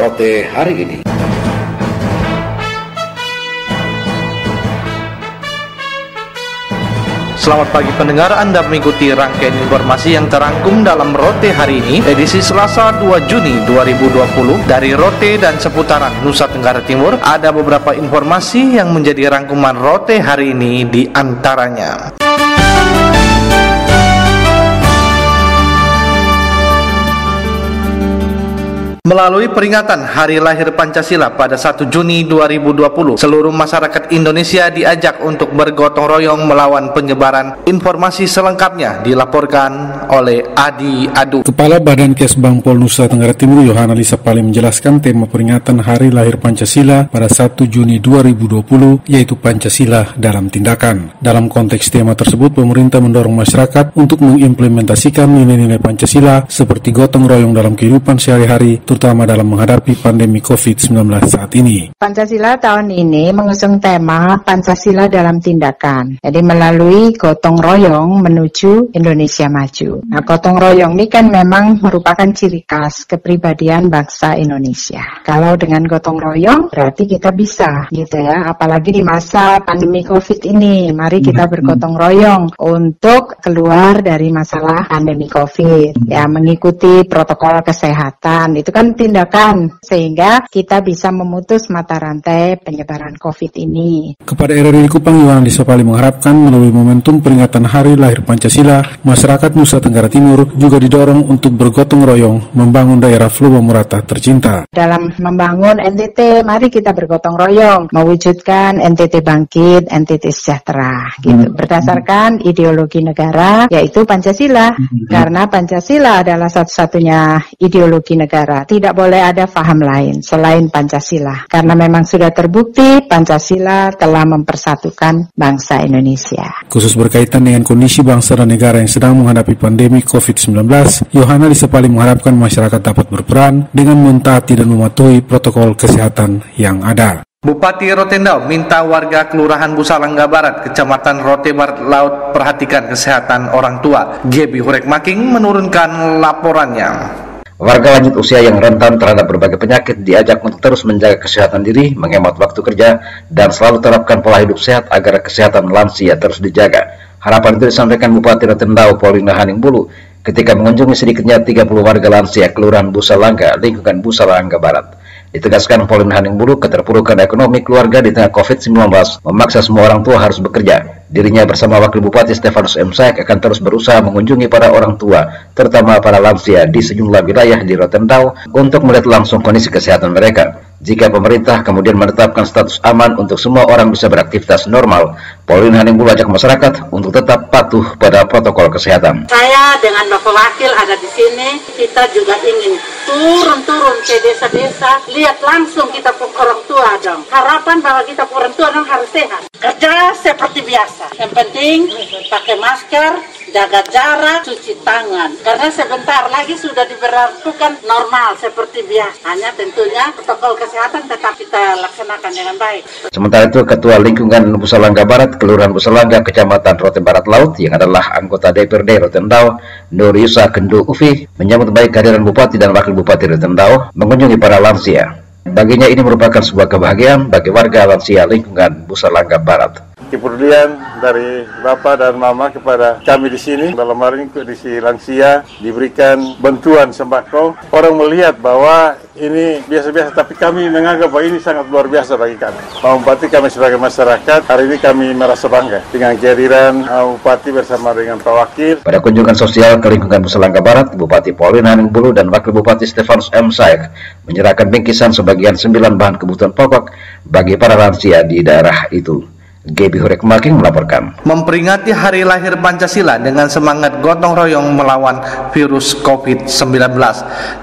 Rote hari ini. Selamat pagi pendengar, Anda mengikuti rangkaian informasi yang terangkum dalam Rote hari ini, edisi Selasa 2 Juni 2020 dari Rote dan seputaran Nusa Tenggara Timur. Ada beberapa informasi yang menjadi rangkuman Rote hari ini, di antaranya. Melalui peringatan Hari Lahir Pancasila pada 1 Juni 2020, seluruh masyarakat Indonesia diajak untuk bergotong royong melawan penyebaran. Informasi selengkapnya dilaporkan oleh Adi Adu. Kepala Badan Kesbang Pol Nusa Tenggara Timur Yohana Lisa Pali menjelaskan tema peringatan Hari Lahir Pancasila pada 1 Juni 2020 yaitu Pancasila dalam tindakan. Dalam konteks tema tersebut, pemerintah mendorong masyarakat untuk mengimplementasikan nilai-nilai Pancasila seperti gotong royong dalam kehidupan sehari-hari, terutama dalam menghadapi pandemi COVID-19 saat ini. Pancasila tahun ini mengusung tema Pancasila dalam tindakan. Jadi melalui gotong royong menuju Indonesia maju. Nah, gotong royong ini kan memang merupakan ciri khas kepribadian bangsa Indonesia. Kalau dengan gotong royong berarti kita bisa gitu ya, apalagi di masa pandemi COVID ini. Mari kita bergotong royong untuk keluar dari masalah pandemi COVID. Ya, mengikuti protokol kesehatan. Itu kan tindakan sehingga kita bisa memutus mata rantai penyebaran COVID ini. Kepada RRI Kupang, Yohana Lisa Pali mengharapkan melalui momentum peringatan Hari Lahir Pancasila, masyarakat Nusa Tenggara Timur juga didorong untuk bergotong royong membangun daerah Flu Murata tercinta. Dalam membangun NTT, mari kita bergotong royong mewujudkan NTT bangkit, NTT sejahtera gitu. Berdasarkan ideologi negara yaitu Pancasila. Karena Pancasila adalah satu-satunya ideologi negara. Tidak boleh ada paham lain selain Pancasila. Karena memang sudah terbukti Pancasila telah mempersatukan bangsa Indonesia. Khusus berkaitan dengan kondisi bangsa dan negara yang sedang menghadapi pandemi COVID-19, Yohana Lisa Pali mengharapkan masyarakat dapat berperan dengan mentaati dan mematuhi protokol kesehatan yang ada. Bupati Rotendau minta warga Kelurahan Busalangga Barat, Kecamatan Rote Barat Laut perhatikan kesehatan orang tua. Gebi Hurek Making menurunkan laporannya. Warga lanjut usia yang rentan terhadap berbagai penyakit diajak untuk terus menjaga kesehatan diri, menghemat waktu kerja, dan selalu terapkan pola hidup sehat agar kesehatan lansia terus dijaga. Harapan itu disampaikan Bupati Rotendau Paulina Haningbulu ketika mengunjungi sedikitnya 30 warga lansia Kelurahan Busalangga, lingkungan Busalangga Barat. Ditegaskan Paulina Haningbulu, keterpurukan ekonomi keluarga di tengah COVID-19 memaksa semua orang tua harus bekerja. Dirinya bersama Wakil Bupati Stefanus M. Saek akan terus berusaha mengunjungi para orang tua, terutama para lansia di sejumlah wilayah di Rotendau untuk melihat langsung kondisi kesehatan mereka. Jika pemerintah kemudian menetapkan status aman untuk semua orang bisa beraktivitas normal, Paulina Haningbulu ajak masyarakat untuk tetap patuh pada protokol kesehatan. Saya dengan Bapak Wakil ada di sini, kita juga ingin turun ke desa-desa, lihat langsung kita orang tua dong. Harapan bahwa kita orang tua dong harus sehat. Kerja seperti biasa. Yang penting pakai masker, jaga jarak, cuci tangan. Karena sebentar lagi sudah diberlakukan normal seperti biasa. Hanya tentunya protokol kesehatan tetap kita laksanakan dengan baik. Sementara itu, Ketua Lingkungan Busalangga Barat, Kelurahan Busalangga, Kecamatan Rote Barat Laut, yang adalah anggota DPRD Rotendau, Nur Yusa Kendo Ufi, menyambut baik kehadiran Bupati dan Wakil Bupati Rotendau mengunjungi para lansia. Baginya ini merupakan sebuah kebahagiaan bagi warga lansia lingkungan Busalangga Barat. Kepedulian dari Bapak dan Mama kepada kami di sini, dalam hari ini kondisi lansia diberikan bantuan sembako. Orang melihat bahwa ini biasa-biasa, tapi kami menganggap bahwa ini sangat luar biasa bagi kami. Pak Bupati, kami sebagai masyarakat, hari ini kami merasa bangga dengan kehadiran Bupati bersama dengan Pak Wakil. Pada kunjungan sosial ke lingkungan Busalangga Barat, Bupati Paulina Haningbulu dan Wakil Bupati Stefanus M. Saek menyerahkan bingkisan sebagian 9 bahan kebutuhan pokok bagi para lansia di daerah itu. Gebi Hurek Making melaporkan. Memperingati Hari Lahir Pancasila dengan semangat gotong royong melawan virus COVID-19,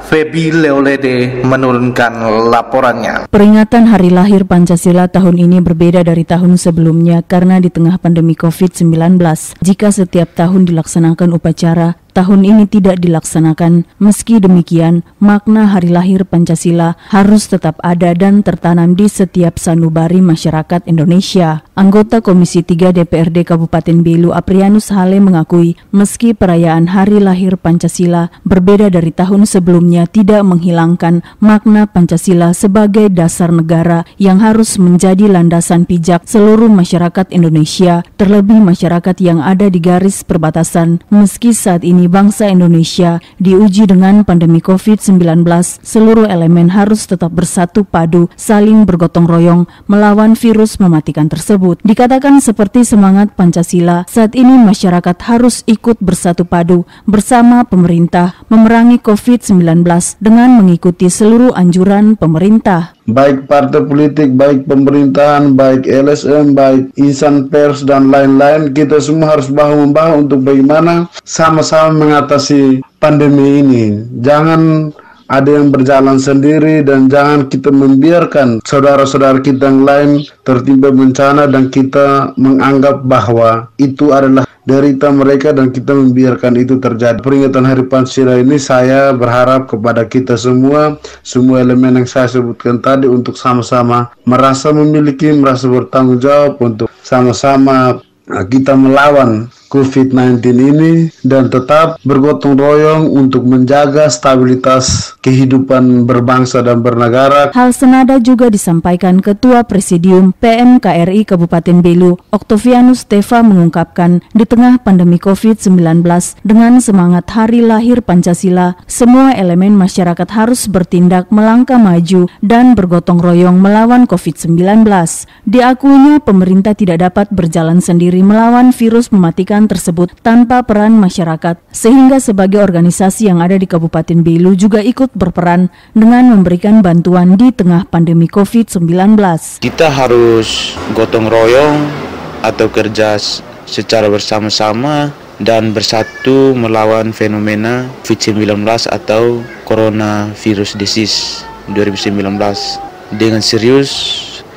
Febi Leolede menurunkan laporannya. Peringatan Hari Lahir Pancasila tahun ini berbeda dari tahun sebelumnya karena di tengah pandemi COVID-19. Jika setiap tahun dilaksanakan upacara tahun ini tidak dilaksanakan. Meski demikian, makna hari lahir Pancasila harus tetap ada dan tertanam di setiap sanubari masyarakat Indonesia. Anggota Komisi 3 DPRD Kabupaten Belu Aprianus Hale mengakui meski perayaan hari lahir Pancasila berbeda dari tahun sebelumnya tidak menghilangkan makna Pancasila sebagai dasar negara yang harus menjadi landasan pijak seluruh masyarakat Indonesia, terlebih masyarakat yang ada di garis perbatasan. Meski saat ini bangsa Indonesia diuji dengan pandemi COVID-19, seluruh elemen harus tetap bersatu padu, saling bergotong royong melawan virus mematikan tersebut. Dikatakan seperti semangat Pancasila, saat ini masyarakat harus ikut bersatu padu bersama pemerintah memerangi COVID-19 dengan mengikuti seluruh anjuran pemerintah. Baik partai politik, baik pemerintahan, baik LSM, baik insan pers, dan lain-lain, kita semua harus bahu-membahu untuk bagaimana sama-sama mengatasi pandemi ini. Jangan ada yang berjalan sendiri dan jangan kita membiarkan saudara-saudara kita yang lain tertimpa bencana dan kita menganggap bahwa itu adalah derita mereka dan kita membiarkan itu terjadi. Peringatan Hari Pancasila ini saya berharap kepada kita semua elemen yang saya sebutkan tadi untuk sama-sama merasa bertanggung jawab untuk sama-sama kita melawan COVID-19 ini dan tetap bergotong royong untuk menjaga stabilitas kehidupan berbangsa dan bernegara. Hal senada juga disampaikan Ketua Presidium PMKRI Kabupaten Belu, Oktavianus Teva mengungkapkan di tengah pandemi COVID-19 dengan semangat hari lahir Pancasila, semua elemen masyarakat harus bertindak melangkah maju dan bergotong royong melawan COVID-19. Diakuinya pemerintah tidak dapat berjalan sendiri melawan virus mematikan tersebut tanpa peran masyarakat, sehingga sebagai organisasi yang ada di Kabupaten Belu juga ikut berperan dengan memberikan bantuan di tengah pandemi COVID-19. Kita harus gotong royong atau kerja secara bersama-sama dan bersatu melawan fenomena COVID-19 atau Coronavirus Disease 2019 dengan serius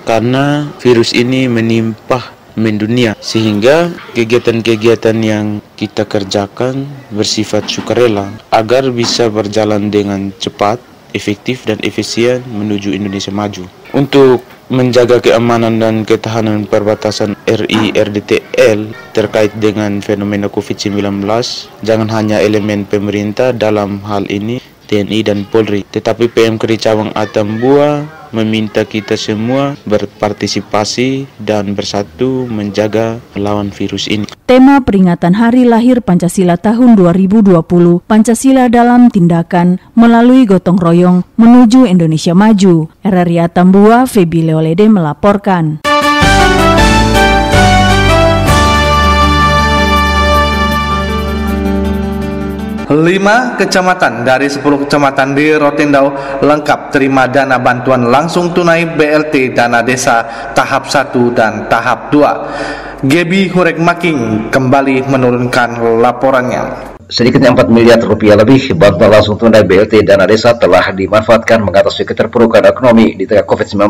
karena virus ini menimpa mendunia, sehingga kegiatan-kegiatan yang kita kerjakan bersifat sukarela agar bisa berjalan dengan cepat, efektif dan efisien menuju Indonesia maju. Untuk menjaga keamanan dan ketahanan perbatasan RI RDTL terkait dengan fenomena COVID-19, jangan hanya elemen pemerintah dalam hal ini TNI dan Polri, tetapi PMKRI Cabang Atambua meminta kita semua berpartisipasi dan bersatu menjaga melawan virus ini. Tema peringatan Hari Lahir Pancasila tahun 2020, Pancasila dalam Tindakan melalui gotong royong menuju Indonesia Maju. RRI Atambua, Febi Leolede melaporkan. 5 kecamatan dari 10 kecamatan di Rotendau lengkap terima dana bantuan langsung tunai BLT dana desa tahap 1 dan tahap 2. Gebi Hurekmaking kembali menurunkan laporannya. Sedikitnya 4 miliar rupiah lebih bantuan langsung tunai BLT dana desa telah dimanfaatkan mengatasi keterpurukan ekonomi di tengah COVID-19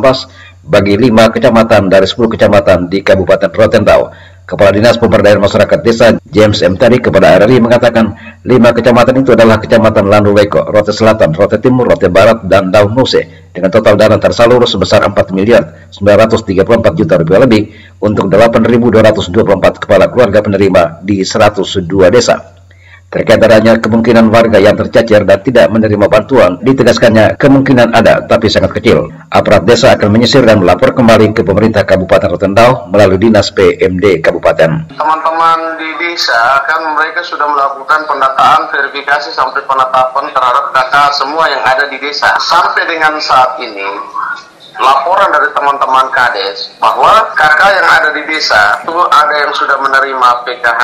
bagi 5 kecamatan dari 10 kecamatan di Kabupaten Rotendau. Kepala Dinas Pemberdayaan Masyarakat Desa James M. Tari kepada RRI mengatakan 5 kecamatan itu adalah Kecamatan Landuleko, Rote Selatan, Rote Timur, Rote Barat, dan Daun Nuse dengan total dana tersalur sebesar 4 miliar 934 juta rupiah lebih untuk 8.224 kepala keluarga penerima di 102 desa. Terkait adanya kemungkinan warga yang tercecer dan tidak menerima bantuan, ditegaskannya kemungkinan ada tapi sangat kecil. Aparat desa akan menyisir dan melapor kembali ke pemerintah Kabupaten Rotendau melalui Dinas PMD Kabupaten. Teman-teman di desa kan mereka sudah melakukan pendataan, verifikasi sampai penetapan terhadap data semua yang ada di desa. Sampai dengan saat ini, laporan dari teman-teman Kades bahwa kakak yang ada di desa itu ada yang sudah menerima PKH,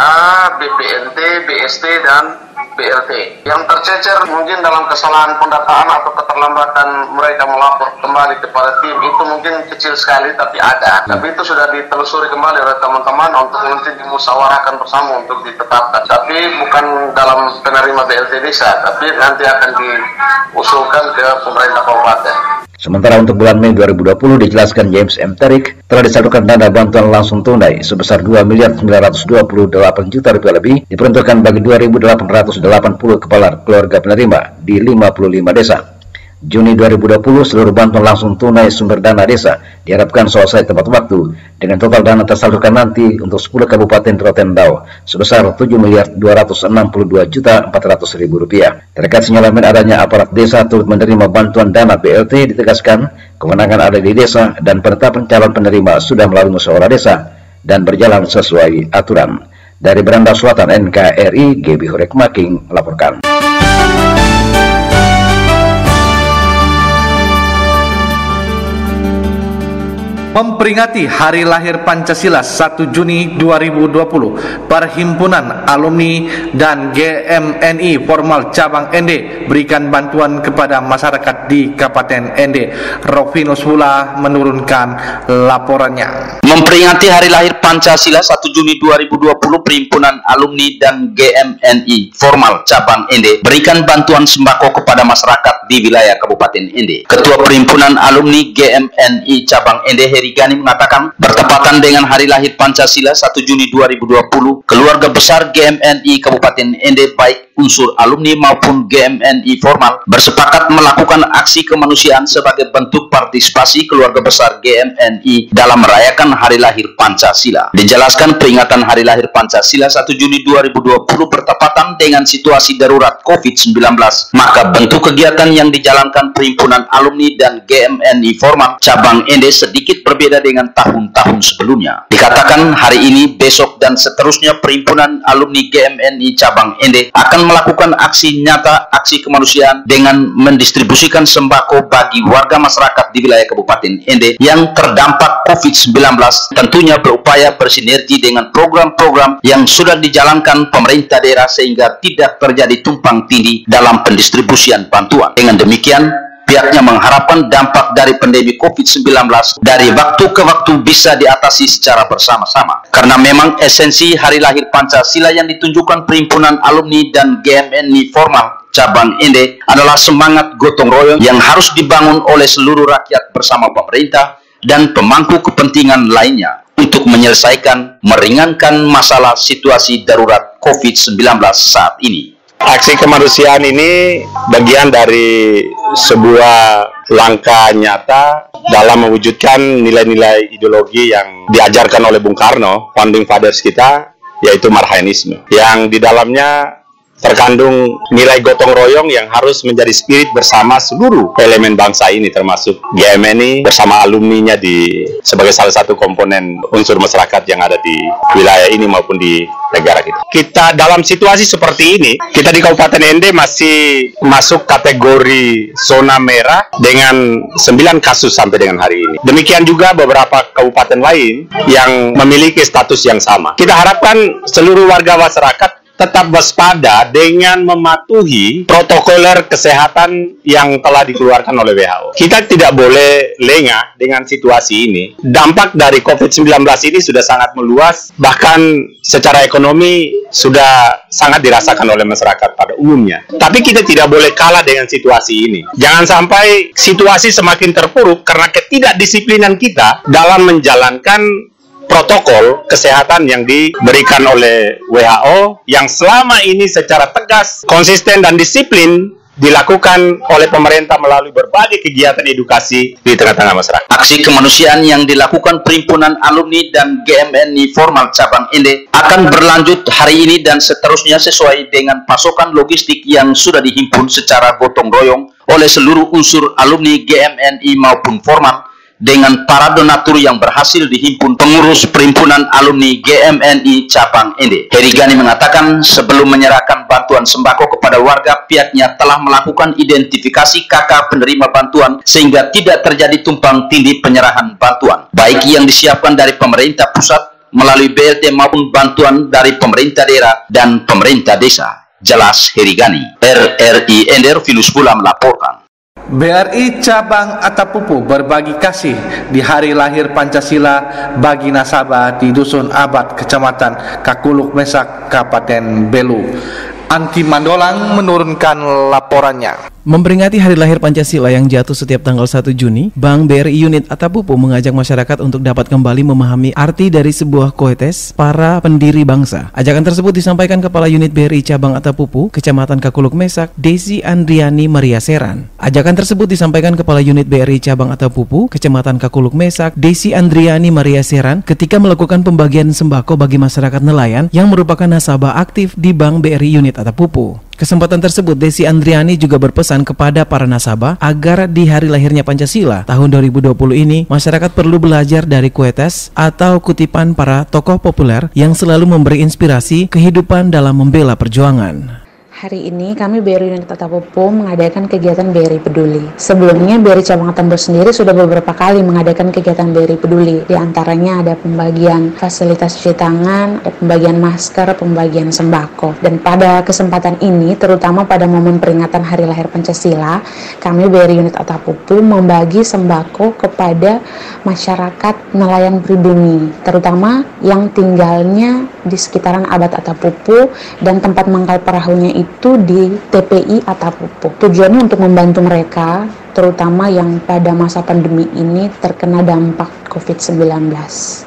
BPNT, BST, dan BLT. Yang tercecer mungkin dalam kesalahan pendataan atau keterlambatan mereka melapor kembali kepada tim itu mungkin kecil sekali tapi ada. Tapi itu sudah ditelusuri kembali oleh teman-teman untuk nanti dimusyawarahkan bersama untuk ditetapkan. Tapi bukan dalam penerima BLT desa, tapi nanti akan diusulkan ke pemerintah kabupaten. Sementara untuk bulan Mei 2020 dijelaskan James M. Terik telah disalurkan dana bantuan langsung tunai sebesar 2.928 juta rupiah lebih diperuntukkan bagi 2.880 kepala keluarga penerima di 55 desa. Juni 2020 seluruh bantuan langsung tunai sumber dana desa diharapkan selesai tepat waktu dengan total dana tersalurkan nanti untuk 10 kabupaten Rotendao sebesar 7.262.400.000 rupiah. Terkait sinyalemen adanya aparat desa turut menerima bantuan dana BLT ditegaskan kewenangan ada di desa dan penetapan calon penerima sudah melalui musyawarah desa dan berjalan sesuai aturan. Dari Beranda Selatan NKRI, GB Horek Making melaporkan. Memperingati Hari Lahir Pancasila 1 Juni 2020, Perhimpunan Alumni dan GMNI Formal Cabang Ende berikan bantuan kepada masyarakat di Kabupaten Ende. Rovinus Hula menurunkan laporannya. Memperingati Hari Lahir Pancasila 1 Juni 2020, Perhimpunan Alumni dan GMNI Formal Cabang Ende berikan bantuan sembako kepada masyarakat di wilayah Kabupaten Ende. Ketua Perhimpunan Alumni GMNI Cabang Ende Heri Gani mengatakan, bertepatan dengan Hari Lahir Pancasila 1 Juni 2020, keluarga besar GMNI Kabupaten Ende baik unsur alumni maupun GMNI formal bersepakat melakukan aksi kemanusiaan sebagai bentuk partisipasi keluarga besar GMNI dalam merayakan Hari Lahir Pancasila. Dijelaskan peringatan Hari Lahir Pancasila 1 Juni 2020 bertepatan dengan situasi darurat COVID-19, maka bentuk kegiatan yang dijalankan Perhimpunan Alumni dan GMNI Formal Cabang Ende sedikit berbeda dengan tahun-tahun sebelumnya. Dikatakan hari ini, besok, dan seterusnya Perhimpunan Alumni GMNI Cabang Ende akan melakukan aksi nyata, aksi kemanusiaan dengan mendistribusikan sembako bagi warga masyarakat di wilayah Kabupaten Ende yang terdampak COVID-19, tentunya berupaya bersinergi dengan program-program yang sudah dijalankan pemerintah daerah sehingga tidak terjadi tumpang tindih dalam pendistribusian bantuan. Dengan demikian, pihaknya mengharapkan dampak dari pandemi COVID-19 dari waktu ke waktu bisa diatasi secara bersama-sama. Karena memang esensi Hari Lahir Pancasila yang ditunjukkan Perhimpunan Alumni dan GMNI Formal Cabang Ende adalah semangat gotong royong yang harus dibangun oleh seluruh rakyat bersama pemerintah dan pemangku kepentingan lainnya untuk menyelesaikan, meringankan masalah situasi darurat COVID-19 saat ini. Aksi kemanusiaan ini bagian dari sebuah langkah nyata dalam mewujudkan nilai-nilai ideologi yang diajarkan oleh Bung Karno, founding fathers kita, yaitu Marhaenisme, yang di dalamnya terkandung nilai gotong royong yang harus menjadi spirit bersama seluruh elemen bangsa ini, termasuk GMNI bersama alumninya sebagai salah satu komponen unsur masyarakat yang ada di wilayah ini maupun di negara kita. Kita dalam situasi seperti ini, kita di Kabupaten Ende masih masuk kategori zona merah dengan 9 kasus sampai dengan hari ini. Demikian juga beberapa kabupaten lain yang memiliki status yang sama. Kita harapkan seluruh warga masyarakat tetap waspada dengan mematuhi protokoler kesehatan yang telah dikeluarkan oleh WHO. Kita tidak boleh lengah dengan situasi ini. Dampak dari COVID-19 ini sudah sangat meluas, bahkan secara ekonomi sudah sangat dirasakan oleh masyarakat pada umumnya. Tapi kita tidak boleh kalah dengan situasi ini. Jangan sampai situasi semakin terpuruk karena ketidakdisiplinan kita dalam menjalankan protokol kesehatan yang diberikan oleh WHO yang selama ini secara tegas, konsisten, dan disiplin dilakukan oleh pemerintah melalui berbagai kegiatan edukasi di tengah-tengah masyarakat. Aksi kemanusiaan yang dilakukan Perhimpunan Alumni dan GMNI Formal Cabang Ende akan berlanjut hari ini dan seterusnya sesuai dengan pasokan logistik yang sudah dihimpun secara gotong royong oleh seluruh unsur alumni GMNI maupun formal dengan para donatur yang berhasil dihimpun pengurus Perhimpunan Alumni GMNI Cabang Ende. Heri Gani mengatakan sebelum menyerahkan bantuan sembako kepada warga, pihaknya telah melakukan identifikasi kakak penerima bantuan sehingga tidak terjadi tumpang tindih penyerahan bantuan, baik yang disiapkan dari pemerintah pusat melalui BLT maupun bantuan dari pemerintah daerah dan pemerintah desa. Jelas Heri Gani. RRI Ende, Rovinus Hula melaporkan. BRI Cabang Atapupu berbagi kasih di Hari Lahir Pancasila bagi nasabah di Dusun Abad, Kecamatan Kakuluk Mesak, Kabupaten Belu. Anti Mandolang menurunkan laporannya. Memperingati hari lahir Pancasila yang jatuh setiap tanggal 1 Juni, Bank BRI Unit Atapupu mengajak masyarakat untuk dapat kembali memahami arti dari sebuah koetes para pendiri bangsa. Ajakan tersebut disampaikan Kepala Unit BRI Cabang Atapupu, Kecamatan Kakuluk Mesak, Desi Andriani Maria Seran. Ajakan tersebut disampaikan Kepala Unit BRI Cabang Atapupu, Kecamatan Kakuluk Mesak, Desi Andriani Maria Seran ketika melakukan pembagian sembako bagi masyarakat nelayan yang merupakan nasabah aktif di Bank BRI Unit Atapupu. Kesempatan tersebut, Desi Andriani juga berpesan kepada para nasabah agar di hari lahirnya Pancasila tahun 2020 ini, masyarakat perlu belajar dari kuetes atau kutipan para tokoh populer yang selalu memberi inspirasi kehidupan dalam membela perjuangan. Hari ini kami BRI Unit Atapupu mengadakan kegiatan BRI Peduli. Sebelumnya BRI Cabang Atapupu sendiri sudah beberapa kali mengadakan kegiatan BRI Peduli. Di antaranya ada pembagian fasilitas cuci tangan, pembagian masker, pembagian sembako. Dan pada kesempatan ini, terutama pada momen peringatan Hari Lahir Pancasila, kami BRI Unit Atapupu membagi sembako kepada masyarakat nelayan pribumi, terutama yang tinggalnya di sekitaran Abad Atapupu dan tempat mangkal perahunya itu di TPI Atapupu. Tujuannya untuk membantu mereka, terutama yang pada masa pandemi ini terkena dampak COVID-19.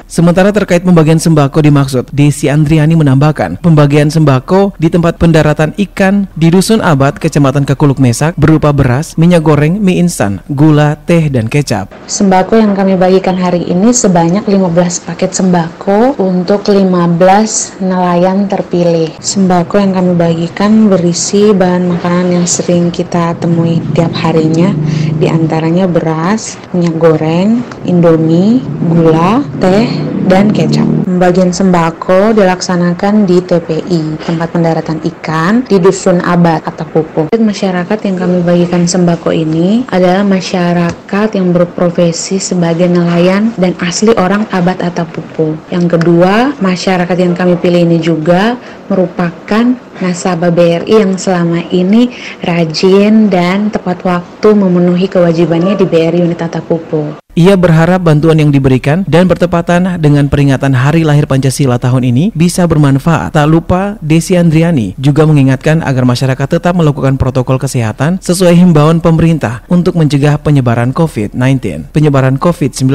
Sementara terkait pembagian sembako dimaksud, Desi Andriani menambahkan, pembagian sembako di tempat pendaratan ikan di Dusun Abad, Kecamatan Kakuluk Mesak berupa beras, minyak goreng, mie instan, gula, teh, dan kecap. Sembako yang kami bagikan hari ini sebanyak 15 paket sembako untuk 15 nelayan terpilih. Sembako yang kami bagikan berisi bahan makanan yang sering kita temui tiap harinya, di antaranya beras, minyak goreng, indomie, gula, teh, dan kecap. Pembagian sembako dilaksanakan di TPI, tempat pendaratan ikan di Dusun Abad Atapupu. Masyarakat yang kami bagikan sembako ini adalah masyarakat yang berprofesi sebagai nelayan dan asli orang Abad Atapupu. Yang kedua, masyarakat yang kami pilih ini juga merupakan nasabah BRI yang selama ini rajin dan tepat waktu memenuhi kewajibannya di BRI Unit Atapupu. Ia berharap bantuan yang diberikan dan bertepatan dengan peringatan Hari Lahir Pancasila tahun ini bisa bermanfaat. Tak lupa, Desi Andriani juga mengingatkan agar masyarakat tetap melakukan protokol kesehatan sesuai himbauan pemerintah untuk mencegah penyebaran COVID-19.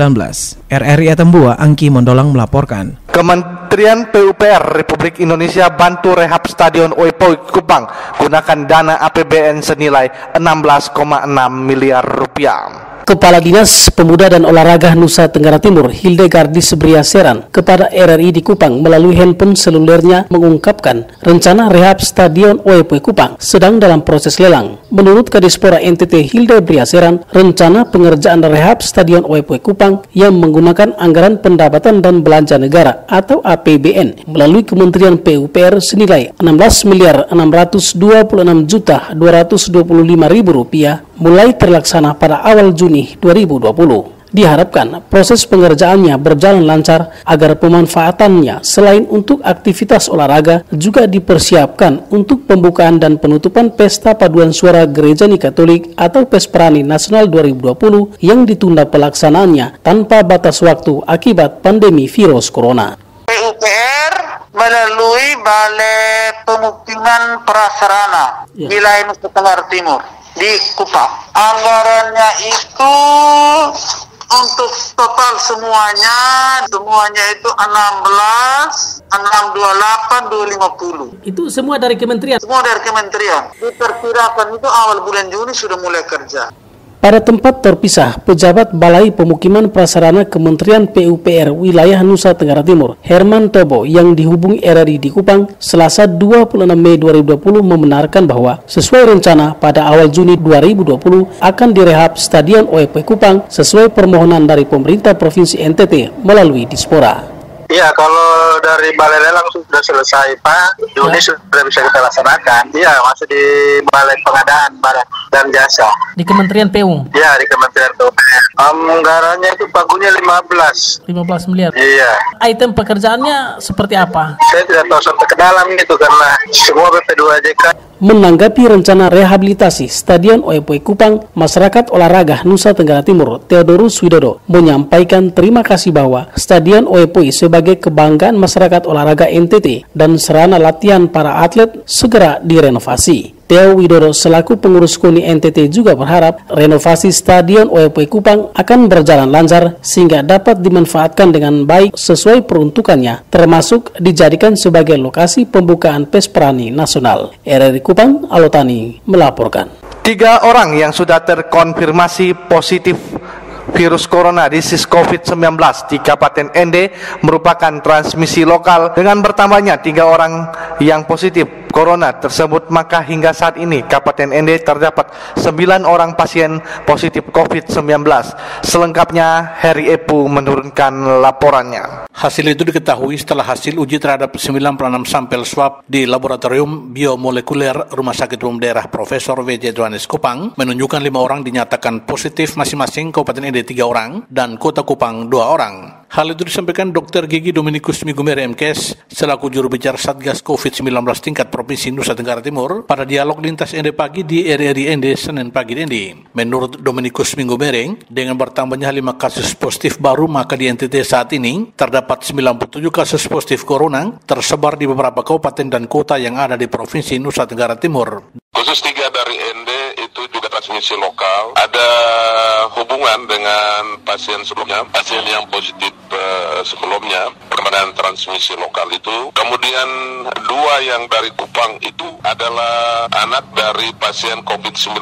RRI Atambua, Angki Mondolang melaporkan. Kementerian PUPR Republik Indonesia bantu rehab Stadion Oepoi Kupang gunakan dana APBN senilai 16,6 miliar rupiah. Kepala Dinas Pemuda dan Olahraga Nusa Tenggara Timur, Hildegardis Bria Seran, kepada RRI di Kupang melalui handphone selulernya mengungkapkan rencana rehab Stadion Oepoi Kupang sedang dalam proses lelang. Menurut Kadispora NTT Hilde Bria Seran, rencana pengerjaan rehab Stadion Oepoi Kupang yang menggunakan anggaran pendapatan dan belanja negara atau APBN melalui Kementerian PUPR senilai 16.626.225.000 rupiah mulai terlaksana pada awal Juni 2020. Diharapkan proses pengerjaannya berjalan lancar agar pemanfaatannya selain untuk aktivitas olahraga juga dipersiapkan untuk pembukaan dan penutupan Pesta Paduan Suara Gereja Katolik atau Pesperani Nasional 2020 yang ditunda pelaksanaannya tanpa batas waktu akibat pandemi virus corona. PUPR melalui Balai Pemukiman Prasarana wilayah Nusa Tenggara Timur di Kupang. Anggarannya itu untuk total semuanya itu 16.628.250. Itu semua dari kementerian? Semua dari kementerian. Diperkirakan itu awal bulan Juni sudah mulai kerja. Pada tempat terpisah, pejabat Balai Pemukiman Prasarana Kementerian PUPR Wilayah Nusa Tenggara Timur, Herman Tobo, yang dihubungi RRI di Kupang, Selasa 26 Mei 2020 membenarkan bahwa sesuai rencana pada awal Juni 2020 akan direhab Stadion Oepoi Kupang sesuai permohonan dari pemerintah Provinsi NTT melalui Dispora. Iya, kalau dari balai lelang sudah selesai Pak, Juni sudah bisa kita laksanakan. Iya, masih di balai pengadaan barang dan jasa. Di Kementerian PU? Iya, di Kementerian PU. Anggarannya itu pagunya 15 miliar? Iya. Item pekerjaannya seperti apa? Saya tidak tahu sampai ke dalam gitu karena semua BP2JK. Menanggapi rencana rehabilitasi Stadion Oepoi Kupang, masyarakat olahraga Nusa Tenggara Timur, Theodorus Widodo, menyampaikan terima kasih bahwa Stadion Oepoi sebagai kebanggaan masyarakat olahraga NTT dan sarana latihan para atlet segera direnovasi. Teo Widodo selaku pengurus KONI NTT juga berharap renovasi Stadion OFW Kupang akan berjalan lancar sehingga dapat dimanfaatkan dengan baik sesuai peruntukannya, termasuk dijadikan sebagai lokasi pembukaan Pesprani Nasional. RRI Kupang, Alotani melaporkan. 3 orang yang sudah terkonfirmasi positif virus corona disease COVID-19 di Kabupaten Ende merupakan transmisi lokal. Dengan bertambahnya 3 orang yang positif corona tersebut, maka hingga saat ini Kabupaten Ende terdapat 9 orang pasien positif COVID-19. Selengkapnya Heri Epu menurunkan laporannya. Hasil itu diketahui setelah hasil uji terhadap 96 sampel swab di Laboratorium Biomolekuler Rumah Sakit Umum Daerah Profesor W.J. Johannes Kupang menunjukkan 5 orang dinyatakan positif masing-masing, Kabupaten Ende 3 orang dan Kota Kupang 2 orang. Hal itu disampaikan Dr. Gigi Dominikus Migumere MKes selaku juru bicara Satgas COVID-19 tingkat Provinsi Nusa Tenggara Timur pada dialog lintas Ende pagi di RRI Ende Senin pagi Ende. Menurut Dominikus Migumere, dengan bertambahnya 5 kasus positif baru, maka di NTT saat ini terdapat 97 kasus positif corona tersebar di beberapa kabupaten dan kota yang ada di Provinsi Nusa Tenggara Timur. Khusus 3 dari Ende itu juga transmisi lokal. Ada hubungan dengan pasien sebelumnya, pasien yang positif sebelumnya, permainan transmisi lokal itu. Kemudian 2 yang dari Kupang itu adalah anak dari pasien COVID-19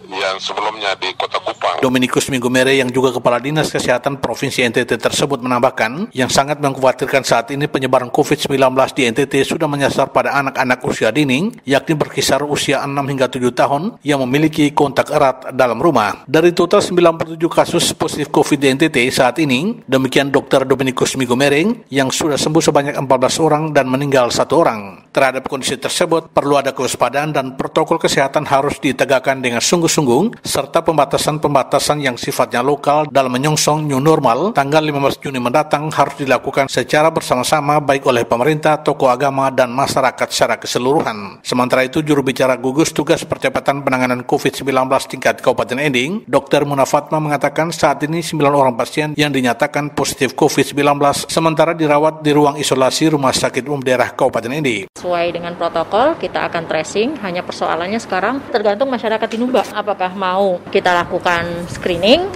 yang sebelumnya di Kota Kupang. Dominikus Migumere yang juga Kepala Dinas Kesehatan Provinsi NTT tersebut menambahkan, yang sangat mengkhawatirkan saat ini penyebaran COVID-19 di NTT sudah menyasar pada anak-anak usia dini, yakni berkisar usia 6 hingga 7 tahun yang memiliki kontak erat dalam rumah. Dari total 97 kasus positif COVID di NTT saat ini, demikian Dr. Dominikus Migumere, yang sudah sembuh sebanyak 14 orang dan meninggal 1 orang. Terhadap kondisi tersebut, perlu ada kewaspadaan dan protokol kesehatan harus ditegakkan dengan sungguh-sungguh, serta pembatasan-pembatasan yang sifatnya lokal dalam menyongsong new normal tanggal 15 Juni mendatang harus dilakukan secara bersama-sama baik oleh pemerintah, tokoh agama, dan masyarakat secara keseluruhan. Sementara itu, juru bicara gugus tugas percepatan penanganan COVID-19 tingkat Kabupaten Ende, Dr. Muna Fatma mengatakan saat ini 9 orang pasien yang dinyatakan positif COVID-19 sementara dirawat di ruang isolasi Rumah Sakit Umum Daerah Kabupaten Ende. Sesuai dengan protokol, kita akan tracing. Hanya persoalannya sekarang tergantung masyarakat ini, Mbak. Apakah mau kita lakukan screening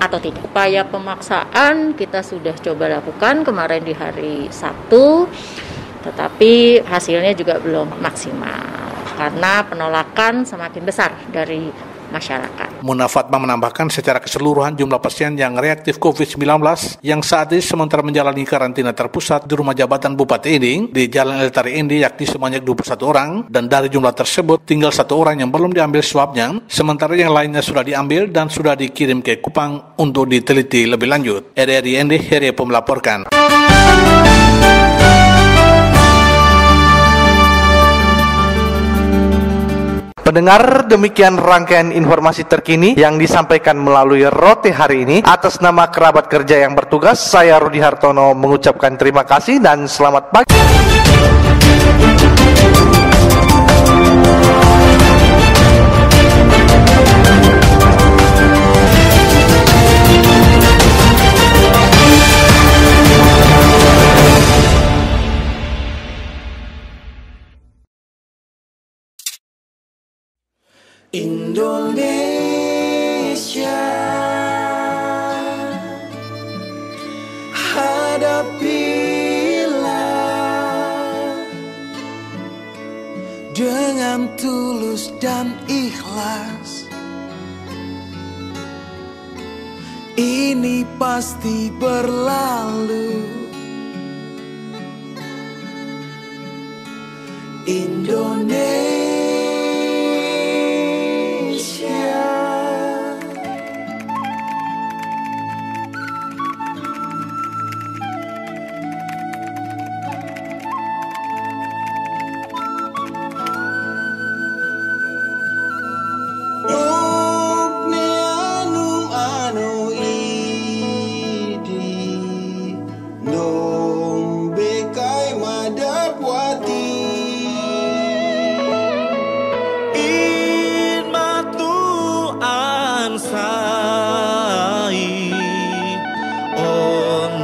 atau tidak. Upaya pemaksaan kita sudah coba lakukan kemarin di hari Sabtu, tetapi hasilnya juga belum maksimal karena penolakan semakin besar dari masyarakat. Muna Fatma menambahkan secara keseluruhan jumlah pasien yang reaktif COVID-19 yang saat ini sementara menjalani karantina terpusat di rumah jabatan Bupati Ende di Jalan Eltari Ende yakni sebanyak 21 orang, dan dari jumlah tersebut tinggal 1 orang yang belum diambil swabnya, sementara yang lainnya sudah diambil dan sudah dikirim ke Kupang untuk diteliti lebih lanjut. RRI Ende, Heri Epu melaporkan. Pendengar, demikian rangkaian informasi terkini yang disampaikan melalui Rote hari ini. Atas nama kerabat kerja yang bertugas, saya Rudi Hartono mengucapkan terima kasih dan selamat pagi. Indonesia, hadapilah dengan tulus dan ikhlas. Ini pasti berlalu. Indonesia,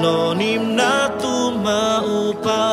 anonim natu maupa